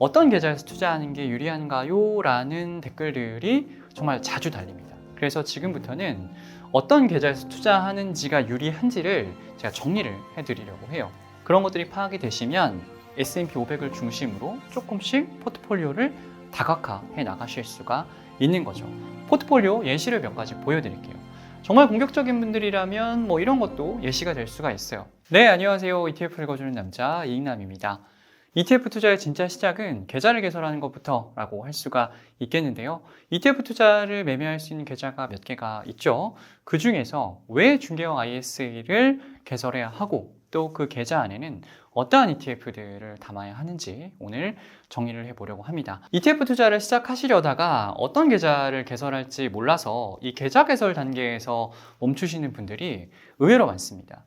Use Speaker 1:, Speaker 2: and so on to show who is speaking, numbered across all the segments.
Speaker 1: 어떤 계좌에서 투자하는 게 유리한가요? 라는 댓글들이 정말 자주 달립니다. 그래서 지금부터는 어떤 계좌에서 투자하는지가 유리한지를 제가 정리를 해드리려고 해요. 그런 것들이 파악이 되시면 S&P 500을 중심으로 조금씩 포트폴리오를 다각화해 나가실 수가 있는 거죠. 포트폴리오 예시를 몇 가지 보여드릴게요. 정말 공격적인 분들이라면 뭐 이런 것도 예시가 될 수가 있어요. 네, 안녕하세요. ETF 읽어주는 남자 이익남입니다. ETF 투자의 진짜 시작은 계좌를 개설하는 것부터 라고 할 수가 있겠는데요. ETF 투자를 매매할 수 있는 계좌가 몇 개가 있죠. 그 중에서 왜 중개형 ISA를 개설해야 하고 또 그 계좌 안에는 어떠한 ETF들을 담아야 하는지 오늘 정리를 해보려고 합니다. ETF 투자를 시작하시려다가 어떤 계좌를 개설할지 몰라서 이 계좌 개설 단계에서 멈추시는 분들이 의외로 많습니다.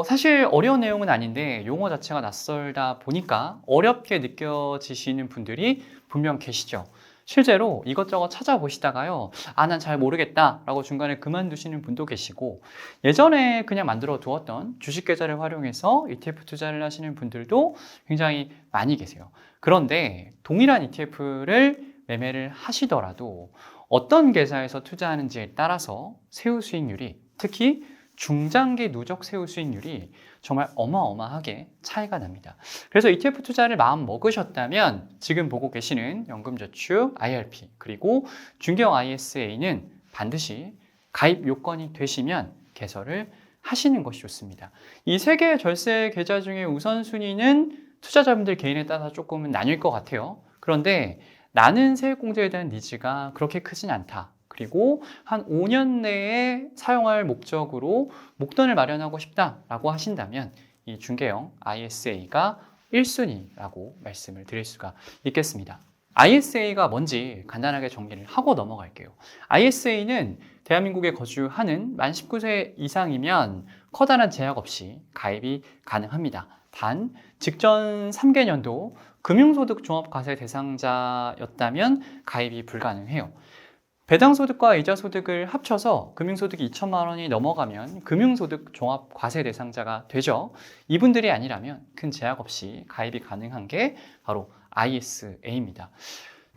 Speaker 1: 사실 어려운 내용은 아닌데 용어 자체가 낯설다 보니까 어렵게 느껴지시는 분들이 분명 계시죠. 실제로 이것저것 찾아보시다가요, 난 잘 모르겠다 라고 중간에 그만두시는 분도 계시고, 예전에 그냥 만들어 두었던 주식 계좌를 활용해서 ETF 투자를 하시는 분들도 굉장히 많이 계세요. 그런데 동일한 ETF를 매매를 하시더라도 어떤 계좌에서 투자하는지에 따라서 세후 수익률이, 특히 중장기 누적 세후 수익률이 정말 어마어마하게 차이가 납니다. 그래서 ETF 투자를 마음 먹으셨다면 지금 보고 계시는 연금저축, IRP, 그리고 중개형 ISA는 반드시 가입 요건이 되시면 개설을 하시는 것이 좋습니다. 이 세 개의 절세 계좌 중에 우선순위는 투자자분들 개인에 따라 조금은 나뉠 것 같아요. 그런데 나는 세액공제에 대한 니즈가 그렇게 크진 않다. 그리고 한 5년 내에 사용할 목적으로 목돈을 마련하고 싶다라고 하신다면 이 중개형 ISA가 1순위라고 말씀을 드릴 수가 있겠습니다. ISA가 뭔지 간단하게 정리를 하고 넘어갈게요. ISA는 대한민국에 거주하는 만 19세 이상이면 커다란 제약 없이 가입이 가능합니다. 단 직전 3개년도 금융소득 종합과세 대상자였다면 가입이 불가능해요. 배당소득과 이자소득을 합쳐서 금융소득이 2천만 원이 넘어가면 금융소득 종합과세 대상자가 되죠. 이분들이 아니라면 큰 제약 없이 가입이 가능한 게 바로 ISA입니다.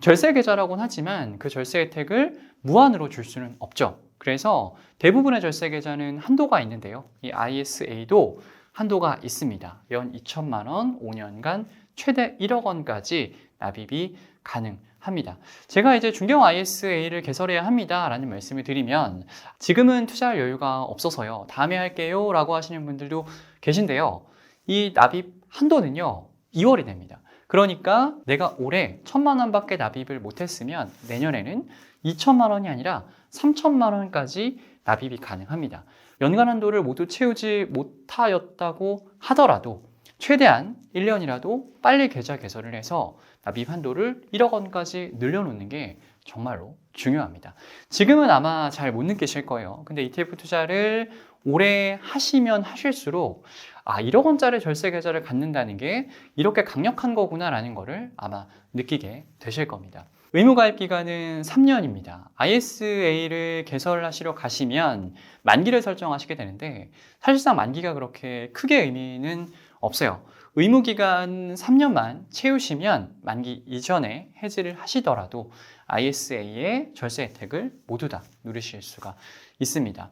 Speaker 1: 절세 계좌라고는 하지만 그 절세 혜택을 무한으로 줄 수는 없죠. 그래서 대부분의 절세 계좌는 한도가 있는데요. 이 ISA도 한도가 있습니다. 연 2천만 원, 5년간 최대 1억 원까지 납입이 가능합니다. 제가 이제 중개형 ISA를 개설해야 합니다 라는 말씀을 드리면 지금은 투자할 여유가 없어서요, 다음에 할게요 라고 하시는 분들도 계신데요. 이 납입 한도는요 2월이 됩니다. 그러니까 내가 올해 1,000만 원밖에 납입을 못했으면 내년에는 2천만 원이 아니라 3천만 원까지 납입이 가능합니다. 연간 한도를 모두 채우지 못하였다고 하더라도 최대한 1년이라도 빨리 계좌 개설을 해서 납입 한도를 1억 원까지 늘려놓는 게 정말로 중요합니다. 지금은 아마 잘 못 느끼실 거예요. 근데 ETF 투자를 오래 하시면 하실수록 1억 원짜리 절세 계좌를 갖는다는 게 이렇게 강력한 거구나라는 거를 아마 느끼게 되실 겁니다. 의무가입 기간은 3년입니다. ISA를 개설하시러 가시면 만기를 설정하시게 되는데 사실상 만기가 그렇게 크게 의미는 없어요. 의무기간 3년만 채우시면 만기 이전에 해지를 하시더라도 ISA의 절세 혜택을 모두 다 누리실 수가 있습니다.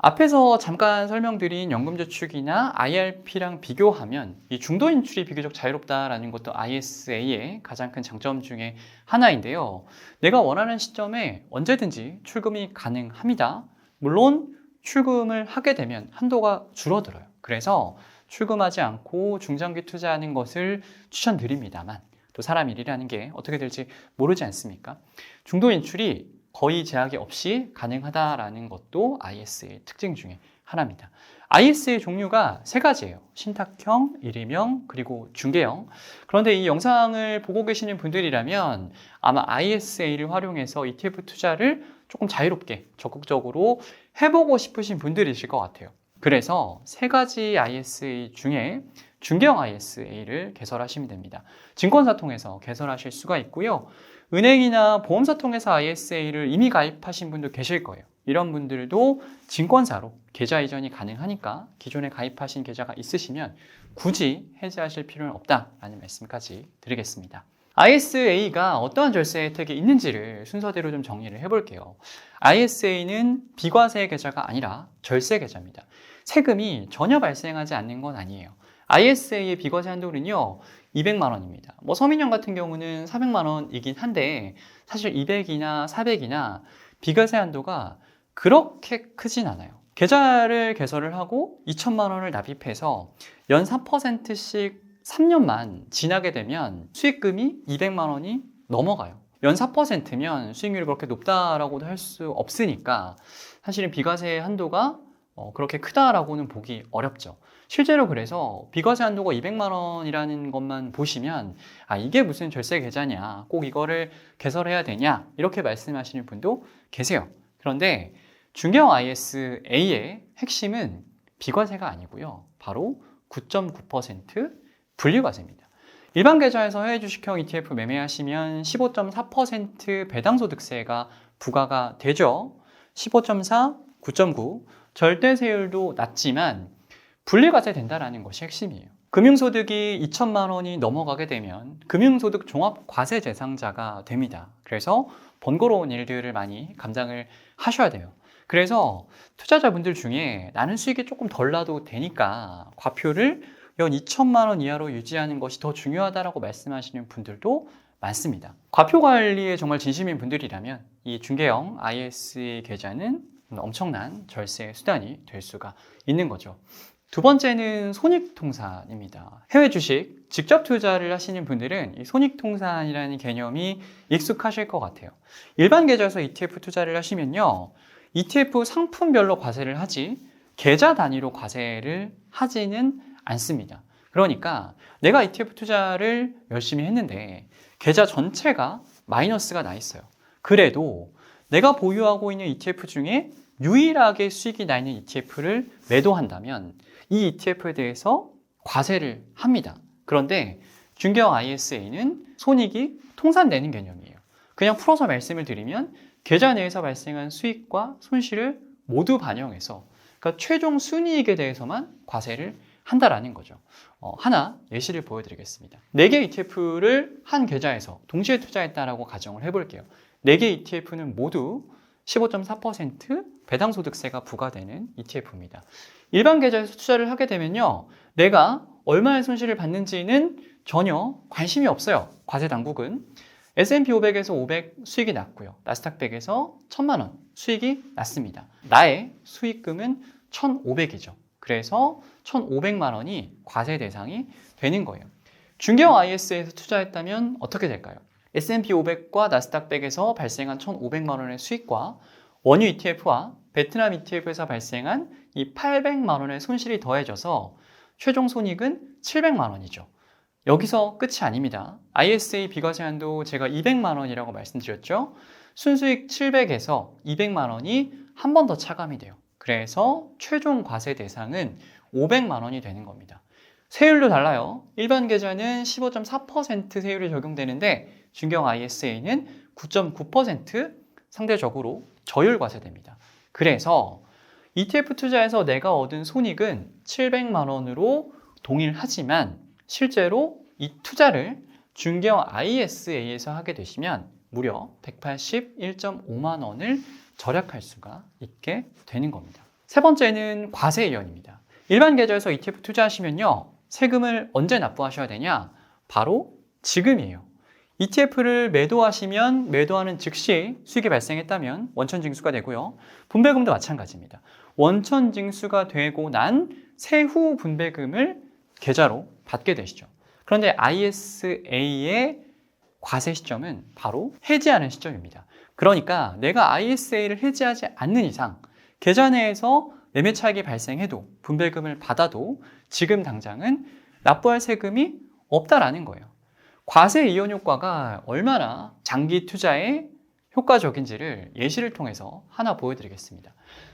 Speaker 1: 앞에서 잠깐 설명드린 연금저축이나 IRP랑 비교하면 이 중도 인출이 비교적 자유롭다라는 것도 ISA의 가장 큰 장점 중에 하나인데요. 내가 원하는 시점에 언제든지 출금이 가능합니다. 물론 출금을 하게 되면 한도가 줄어들어요. 그래서 출금하지 않고 중장기 투자하는 것을 추천드립니다만 또 사람 일이라는 게 어떻게 될지 모르지 않습니까? 중도 인출이 거의 제약이 없이 가능하다라는 것도 ISA의 특징 중에 하나입니다. ISA 종류가 세 가지예요. 신탁형, 일임형, 그리고 중개형. 그런데 이 영상을 보고 계시는 분들이라면 아마 ISA를 활용해서 ETF 투자를 조금 자유롭게 적극적으로 해보고 싶으신 분들이실 것 같아요. 그래서 세 가지 ISA 중에 중개형 ISA를 개설하시면 됩니다. 증권사 통해서 개설하실 수가 있고요. 은행이나 보험사 통해서 ISA를 이미 가입하신 분도 계실 거예요. 이런 분들도 증권사로 계좌 이전이 가능하니까 기존에 가입하신 계좌가 있으시면 굳이 해지하실 필요는 없다라는 말씀까지 드리겠습니다. ISA가 어떠한 절세 혜택이 있는지를 순서대로 좀 정리를 해볼게요. ISA는 비과세 계좌가 아니라 절세 계좌입니다. 세금이 전혀 발생하지 않는 건 아니에요. ISA의 비과세 한도는요, 200만 원입니다. 서민형 같은 경우는 400만 원이긴 한데 사실 200이나 400이나 비과세 한도가 그렇게 크진 않아요. 계좌를 개설을 하고 2천만 원을 납입해서 연 4%씩 3년만 지나게 되면 수익금이 200만 원이 넘어가요. 연 4%면 수익률이 그렇게 높다라고도 할 수 없으니까 사실은 비과세 한도가 그렇게 크다라고는 보기 어렵죠. 실제로 그래서 비과세 한도가 200만 원이라는 것만 보시면 이게 무슨 절세 계좌냐, 꼭 이거를 개설해야 되냐 이렇게 말씀하시는 분도 계세요. 그런데 중개형 ISA의 핵심은 비과세가 아니고요. 바로 9.9% 분리과세입니다. 일반 계좌에서 해외주식형 ETF 매매하시면 15.4% 배당소득세가 부과가 되죠. 15.4, 9.9 절대세율도 낮지만 분리과세 된다는 것이 핵심이에요. 금융소득이 2천만 원이 넘어가게 되면 금융소득 종합과세 대상자가 됩니다. 그래서 번거로운 일들을 많이 감당을 하셔야 돼요. 그래서 투자자분들 중에 나는 수익이 조금 덜 나도 되니까 과표를 연 2천만 원 이하로 유지하는 것이 더 중요하다라고 말씀하시는 분들도 많습니다. 과표 관리에 정말 진심인 분들이라면 이 중개형 ISA 계좌는 엄청난 절세 수단이 될 수가 있는 거죠. 두 번째는 손익통산입니다. 해외 주식 직접 투자를 하시는 분들은 이 손익통산이라는 개념이 익숙하실 것 같아요. 일반 계좌에서 ETF 투자를 하시면요, ETF 상품별로 과세를 하지 계좌 단위로 과세를 하지는 않습니다. 그러니까 내가 ETF 투자를 열심히 했는데 계좌 전체가 마이너스가 나 있어요. 그래도 내가 보유하고 있는 ETF 중에 유일하게 수익이 나 있는 ETF를 매도한다면 이 ETF에 대해서 과세를 합니다. 그런데 중개형 ISA는 손익이 통산되는 개념이에요. 그냥 풀어서 말씀을 드리면 계좌 내에서 발생한 수익과 손실을 모두 반영해서, 그러니까 최종 순이익에 대해서만 과세를 한다라는 거죠. 하나 예시를 보여드리겠습니다. 4개 ETF를 한 계좌에서 동시에 투자했다라고 가정을 해볼게요. 4개 ETF는 모두 15.4% 배당소득세가 부과되는 ETF입니다. 일반 계좌에서 투자를 하게 되면요, 내가 얼마의 손실을 받는지는 전혀 관심이 없어요. 과세 당국은. S&P 500에서 500 수익이 났고요. 나스닥 100에서 1000만 원 수익이 났습니다. 나의 수익금은 1,500이죠. 그래서 1,500만 원이 과세 대상이 되는 거예요. 중개형 ISA에서 투자했다면 어떻게 될까요? S&P 500과 나스닥 100에서 발생한 1,500만 원의 수익과 원유 ETF와 베트남 ETF에서 발생한 이 800만 원의 손실이 더해져서 최종 손익은 700만 원이죠. 여기서 끝이 아닙니다. ISA 비과세 한도 제가 200만 원이라고 말씀드렸죠. 순수익 700에서 200만 원이 한 번 더 차감이 돼요. 그래서 최종 과세 대상은 500만 원이 되는 겁니다. 세율도 달라요. 일반 계좌는 15.4% 세율이 적용되는데 중개형 ISA는 9.9% 상대적으로 저율 과세됩니다. 그래서 ETF 투자에서 내가 얻은 손익은 700만 원으로 동일하지만 실제로 이 투자를 중개형 ISA에서 하게 되시면 무려 181.5만 원을 절약할 수가 있게 되는 겁니다. 세 번째는 과세 이연입니다. 일반 계좌에서 ETF 투자하시면요, 세금을 언제 납부하셔야 되냐? 바로 지금이에요. ETF를 매도하시면 매도하는 즉시 수익이 발생했다면 원천징수가 되고요. 분배금도 마찬가지입니다. 원천징수가 되고 난 세후 분배금을 계좌로 받게 되시죠. 그런데 ISA의 과세 시점은 바로 해지하는 시점입니다. 그러니까 내가 ISA를 해지하지 않는 이상 계좌 내에서 매매 차익이 발생해도 분배금을 받아도 지금 당장은 납부할 세금이 없다라는 거예요. 과세 이연 효과가 얼마나 장기 투자에 효과적인지를 예시를 통해서 하나 보여드리겠습니다.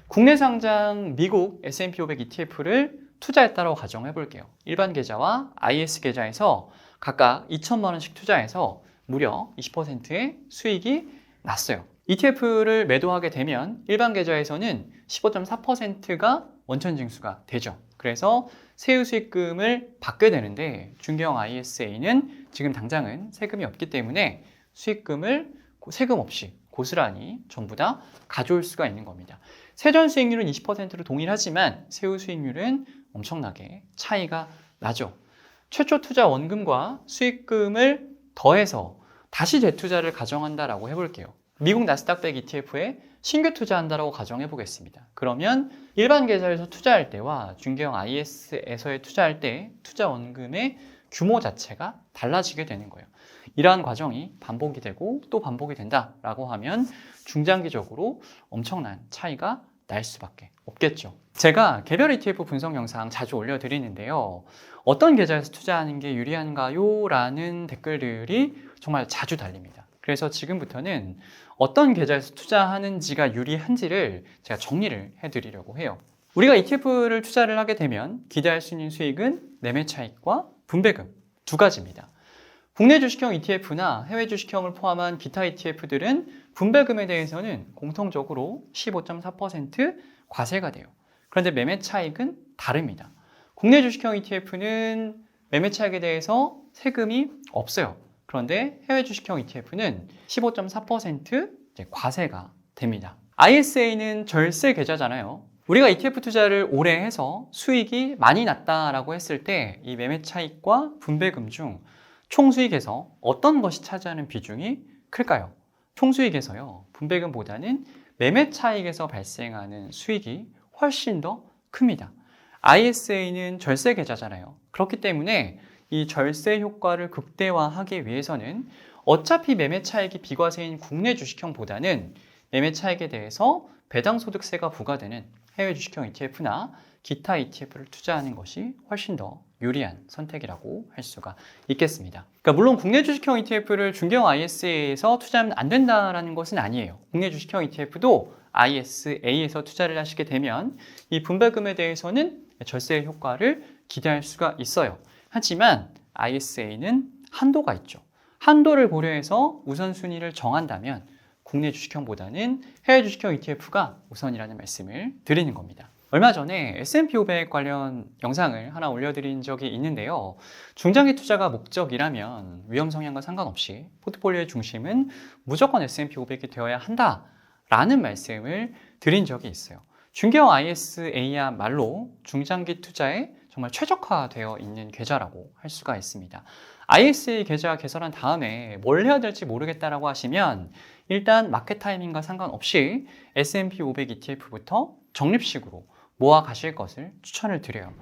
Speaker 1: 국내 상장 미국 S&P 500 ETF를 투자했다고 가정해 볼게요. 일반 계좌와 IS 계좌에서 각각 2천만 원씩 투자해서 무려 20%의 수익이 났어요. ETF를 매도하게 되면 일반 계좌에서는 15.4%가 원천징수가 되죠. 그래서 세후수익금을 받게 되는데 중개형 ISA는 지금 당장은 세금이 없기 때문에 수익금을 세금 없이 고스란히 전부 다 가져올 수가 있는 겁니다. 세전 수익률은 20%로 동일하지만 세후 수익률은 엄청나게 차이가 나죠. 최초 투자 원금과 수익금을 더해서 다시 재투자를 가정한다라고 해볼게요. 미국 나스닥 100 ETF에 신규 투자한다라고 가정해 보겠습니다. 그러면 일반 계좌에서 투자할 때와 중개형 IS에서의 투자할 때 투자 원금의 규모 자체가 달라지게 되는 거예요. 이러한 과정이 반복이 되고 또 반복이 된다라고 하면 중장기적으로 엄청난 차이가 날 수밖에 없겠죠. 제가 개별 ETF 분석 영상 자주 올려드리는데요. 어떤 계좌에서 투자하는 게 유리한가요? 라는 댓글들이 정말 자주 달립니다. 그래서 지금부터는 어떤 계좌에서 투자하는지가 유리한지를 제가 정리를 해드리려고 해요. 우리가 ETF를 투자를 하게 되면 기대할 수 있는 수익은 매매 차익과 분배금 두 가지입니다. 국내 주식형 ETF나 해외 주식형을 포함한 기타 ETF들은 분배금에 대해서는 공통적으로 15.4% 과세가 돼요. 그런데 매매 차익은 다릅니다. 국내 주식형 ETF는 매매 차익에 대해서 세금이 없어요. 그런데 해외 주식형 ETF는 15.4% 과세가 됩니다. ISA는 절세 계좌잖아요. 우리가 ETF 투자를 오래 해서 수익이 많이 났다라고 했을 때 이 매매 차익과 분배금 중 총수익에서 어떤 것이 차지하는 비중이 클까요? 총수익에서요, 분배금보다는 매매 차익에서 발생하는 수익이 훨씬 더 큽니다. ISA는 절세 계좌잖아요. 그렇기 때문에 이 절세 효과를 극대화하기 위해서는 어차피 매매 차익이 비과세인 국내 주식형보다는 매매 차익에 대해서 배당소득세가 부과되는 해외 주식형 ETF나 기타 ETF를 투자하는 것이 훨씬 더 유리한 선택이라고 할 수가 있겠습니다. 그러니까 물론 국내 주식형 ETF를 중개형 ISA에서 투자하면 안 된다는 것은 아니에요. 국내 주식형 ETF도 ISA에서 투자를 하시게 되면 이 분배금에 대해서는 절세 효과를 기대할 수가 있어요. 하지만 ISA는 한도가 있죠. 한도를 고려해서 우선순위를 정한다면 국내 주식형보다는 해외 주식형 ETF가 우선이라는 말씀을 드리는 겁니다. 얼마 전에 S&P 500 관련 영상을 하나 올려드린 적이 있는데요. 중장기 투자가 목적이라면 위험 성향과 상관없이 포트폴리오의 중심은 무조건 S&P 500이 되어야 한다라는 말씀을 드린 적이 있어요. 중개형 ISA야말로 중장기 투자에 정말 최적화되어 있는 계좌라고 할 수가 있습니다. ISA 계좌 개설한 다음에 뭘 해야 될지 모르겠다라고 하시면 일단 마켓 타이밍과 상관없이 S&P 500 ETF부터 적립식으로 모아 가실 것을 추천을 드려요.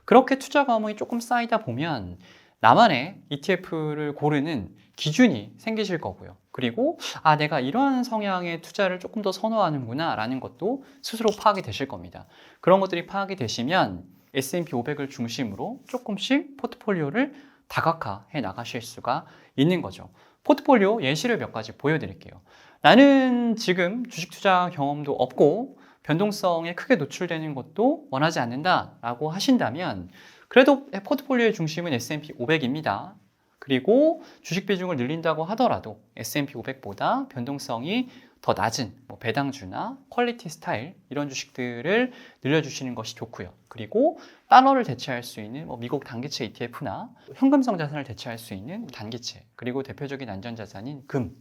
Speaker 1: 그렇게 투자 과목이 조금 쌓이다 보면 나만의 ETF를 고르는 기준이 생기실 거고요. 그리고 내가 이러한 성향의 투자를 조금 더 선호하는구나 라는 것도 스스로 파악이 되실 겁니다. 그런 것들이 파악이 되시면 S&P 500을 중심으로 조금씩 포트폴리오를 다각화해 나가실 수가 있는 거죠. 포트폴리오 예시를 몇 가지 보여드릴게요. 나는 지금 주식 투자 경험도 없고 변동성에 크게 노출되는 것도 원하지 않는다라고 하신다면 그래도 포트폴리오의 중심은 S&P 500입니다. 그리고 주식 비중을 늘린다고 하더라도 S&P 500보다 변동성이 더 낮은 배당주나 퀄리티 스타일 이런 주식들을 늘려주시는 것이 좋고요. 그리고 달러를 대체할 수 있는 미국 단기채 ETF나 현금성 자산을 대체할 수 있는 단기채, 그리고 대표적인 안전자산인 금,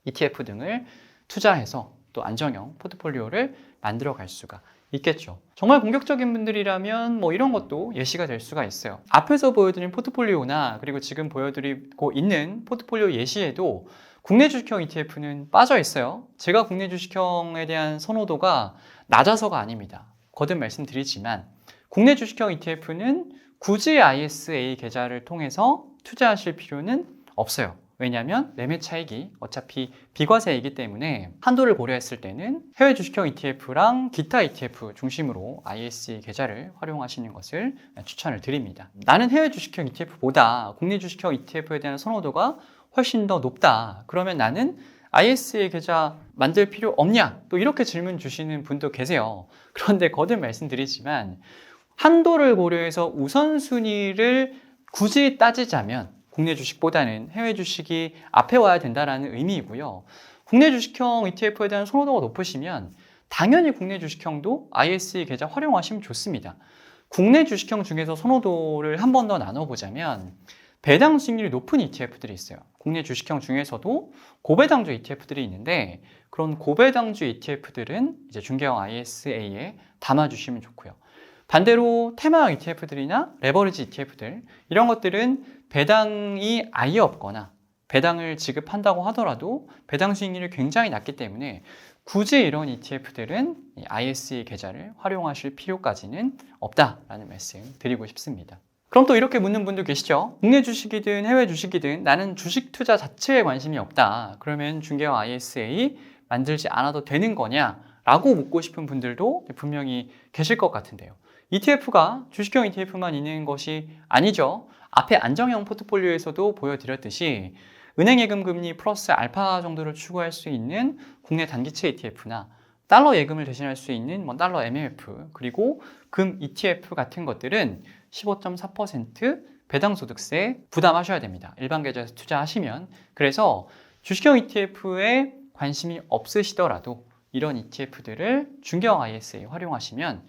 Speaker 1: ETF 등을 투자해서 또 안정형 포트폴리오를 만들어 갈 수가 있겠죠. 정말 공격적인 분들이라면 이런 것도 예시가 될 수가 있어요. 앞에서 보여드린 포트폴리오나 그리고 지금 보여드리고 있는 포트폴리오 예시에도 국내 주식형 ETF는 빠져 있어요. 제가 국내 주식형에 대한 선호도가 낮아서가 아닙니다. 거듭 말씀드리지만 국내 주식형 ETF는 굳이 ISA 계좌를 통해서 투자하실 필요는 없어요. 왜냐하면 매매 차익이 어차피 비과세이기 때문에 한도를 고려했을 때는 해외 주식형 ETF랑 기타 ETF 중심으로 ISA 계좌를 활용하시는 것을 추천을 드립니다. 나는 해외 주식형 ETF보다 국내 주식형 ETF에 대한 선호도가 훨씬 더 높다. 그러면 나는 ISA 계좌 만들 필요 없냐? 또 이렇게 질문 주시는 분도 계세요. 그런데 거듭 말씀드리지만 한도를 고려해서 우선순위를 굳이 따지자면 국내 주식보다는 해외 주식이 앞에 와야 된다는 의미이고요. 국내 주식형 ETF에 대한 선호도가 높으시면 당연히 국내 주식형도 ISE 계좌 활용하시면 좋습니다. 국내 주식형 중에서 선호도를 한 번 더 나눠보자면 배당 수익률이 높은 ETF들이 있어요. 국내 주식형 중에서도 고배당주 ETF들이 있는데 그런 고배당주 ETF들은 이제 중개형 ISA에 담아주시면 좋고요. 반대로 테마형 ETF들이나 레버리지 ETF들 이런 것들은 배당이 아예 없거나 배당을 지급한다고 하더라도 배당 수익률이 굉장히 낮기 때문에 굳이 이런 ETF들은 ISE 계좌를 활용하실 필요까지는 없다라는 말씀 드리고 싶습니다. 그럼 또 이렇게 묻는 분도 계시죠? 국내 주식이든 해외 주식이든 나는 주식 투자 자체에 관심이 없다. 그러면 중개형 ISA 만들지 않아도 되는 거냐? 라고 묻고 싶은 분들도 분명히 계실 것 같은데요. ETF가 주식형 ETF만 있는 것이 아니죠. 앞에 안정형 포트폴리오에서도 보여드렸듯이 은행 예금 금리 플러스 알파 정도를 추구할 수 있는 국내 단기채 ETF나 달러 예금을 대신할 수 있는 달러 MLF 그리고 금 ETF 같은 것들은 15.4% 배당소득세 부담하셔야 됩니다. 일반 계좌에서 투자하시면. 그래서 주식형 ETF에 관심이 없으시더라도 이런 ETF들을 중개형 ISA 활용하시면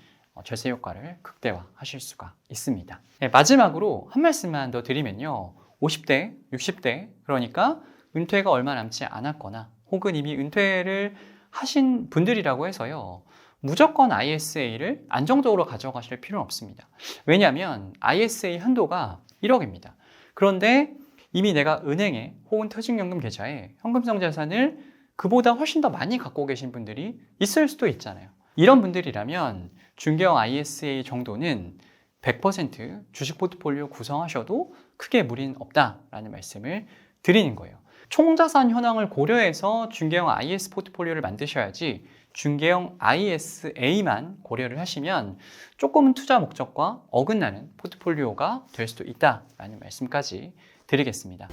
Speaker 1: 절세 효과를 극대화하실 수가 있습니다. 네, 마지막으로 한 말씀만 더 드리면요. 50대, 60대 그러니까 은퇴가 얼마 남지 않았거나 혹은 이미 은퇴를 하신 분들이라고 해서요. 무조건 ISA를 안정적으로 가져가실 필요는 없습니다. 왜냐하면 ISA 한도가 1억입니다. 그런데 이미 내가 은행에 혹은 퇴직연금 계좌에 현금성 자산을 그보다 훨씬 더 많이 갖고 계신 분들이 있을 수도 있잖아요. 이런 분들이라면 중개형 ISA 정도는 100% 주식 포트폴리오 구성하셔도 크게 무리는 없다라는 말씀을 드리는 거예요. 총자산 현황을 고려해서 중개형 IS 포트폴리오를 만드셔야지 중개형 ISA만 고려를 하시면 조금은 투자 목적과 어긋나는 포트폴리오가 될 수도 있다라는 말씀까지 드리겠습니다.